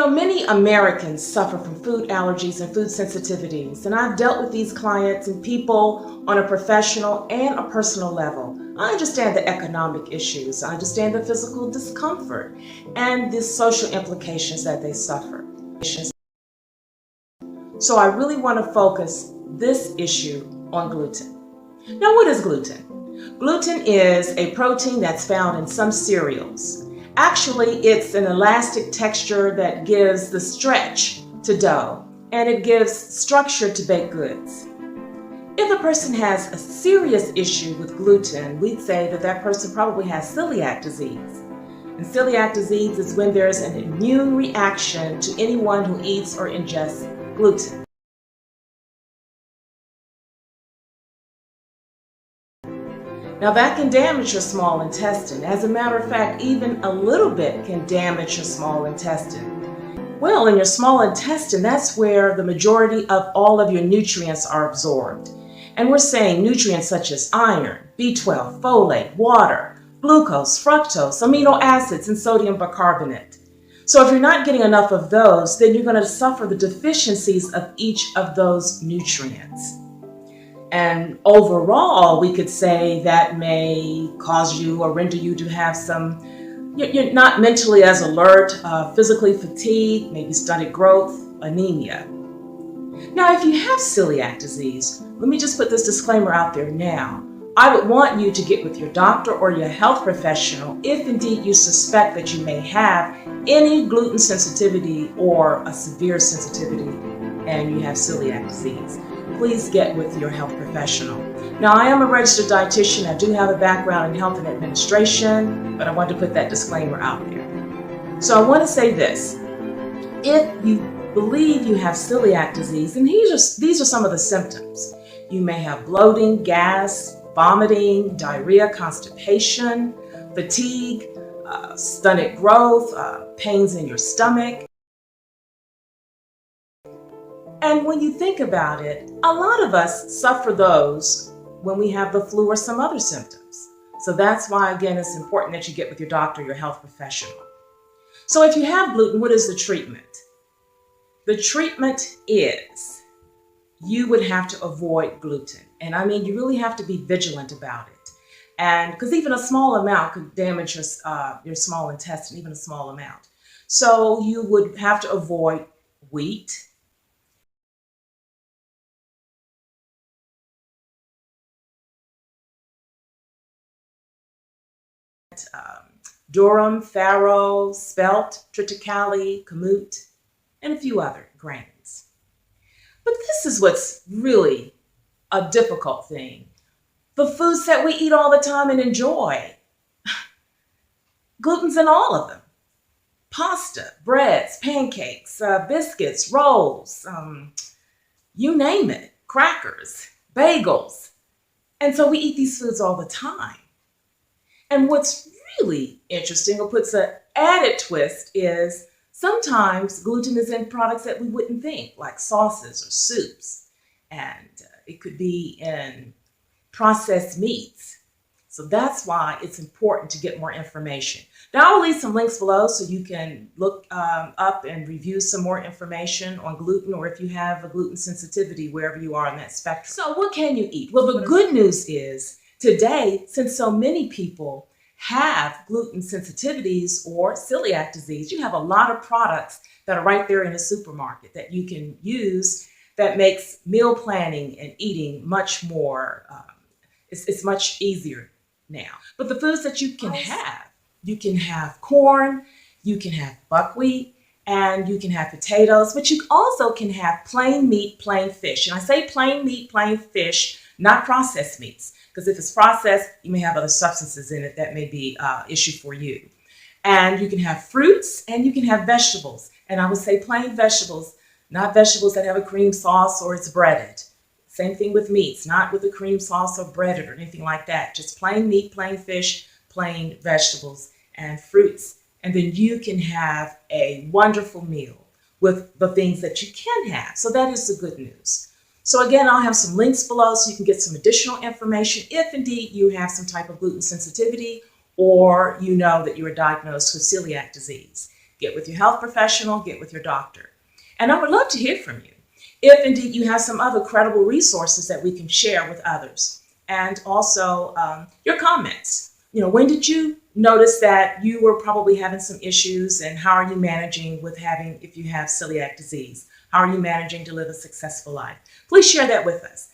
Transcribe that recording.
Many Americans suffer from food allergies and food sensitivities, and I've dealt with these clients and people on a professional and a personal level. I understand the economic issues, I understand the physical discomfort, and the social implications that they suffer. So I really want to focus this issue on gluten. Now, what is gluten? Gluten is a protein that's found in some cereals. Actually, it's an elastic texture that gives the stretch to dough, and it gives structure to baked goods. If a person has a serious issue with gluten, we'd say that that person probably has celiac disease. And celiac disease is when there's an immune reaction to anyone who eats or ingests gluten. Now that can damage your small intestine. As a matter of fact, even a little bit can damage your small intestine. Well, in your small intestine, that's where the majority of all of your nutrients are absorbed. And we're saying nutrients such as iron, B12, folate, water, glucose, fructose, amino acids, and sodium bicarbonate. So if you're not getting enough of those, then you're going to suffer the deficiencies of each of those nutrients. And overall, we could say that may cause you or render you to have you're not mentally as alert, physically fatigued, maybe stunted growth, anemia. Now, if you have celiac disease, let me just put this disclaimer out there now. I would want you to get with your doctor or your health professional if indeed you suspect that you may have any gluten sensitivity or a severe sensitivity and you have celiac disease. Please get with your health professional. Now, I am a registered dietitian. I do have a background in health and administration, but I wanted to put that disclaimer out there. So I want to say this. If you believe you have celiac disease, and these are some of the symptoms. You may have bloating, gas, vomiting, diarrhea, constipation, fatigue, stomach growth, pains in your stomach. And when you think about it, a lot of us suffer those when we have the flu or some other symptoms. So that's why, again, it's important that you get with your doctor, your health professional. So if you have gluten, what is the treatment? The treatment is you would have to avoid gluten. And I mean, you really have to be vigilant about it. And because even a small amount could damage your small intestine, even a small amount. So you would have to avoid wheat, durum, farro, spelt, triticale, kamut, and a few other grains. But this is what's really a difficult thing. The foods that we eat all the time and enjoy. Gluten's in all of them. Pasta, breads, pancakes, biscuits, rolls, you name it, crackers, bagels. And so we eat these foods all the time. And what's really interesting, or puts an added twist, is sometimes gluten is in products that we wouldn't think, like sauces or soups. And it could be in processed meats. So that's why it's important to get more information. Now I'll leave some links below so you can look up and review some more information on gluten, or if you have a gluten sensitivity, wherever you are on that spectrum. So what can you eat? Well, the good news is today, since so many people have gluten sensitivities or celiac disease, you have a lot of products that are right there in the supermarket that you can use that makes meal planning and eating much more, it's much easier now. But the foods that you can have corn, you can have buckwheat, and you can have potatoes, but you also can have plain meat, plain fish. And I say plain meat, plain fish, not processed meats. Because if it's processed, you may have other substances in it that may be an issue for you. And you can have fruits and you can have vegetables. And I would say plain vegetables, not vegetables that have a cream sauce or it's breaded. Same thing with meats, not with a cream sauce or breaded or anything like that. Just plain meat, plain fish, plain vegetables and fruits. And then you can have a wonderful meal with the things that you can have. So that is the good news. So again, I'll have some links below so you can get some additional information if indeed you have some type of gluten sensitivity or you know that you are diagnosed with celiac disease. get with your health professional, get with your doctor. And I would love to hear from you if indeed you have some other credible resources that we can share with others. And also your comments. When did you notice that you were probably having some issues, and how are you managing with if you have celiac disease? How are you managing to live a successful life? Please share that with us.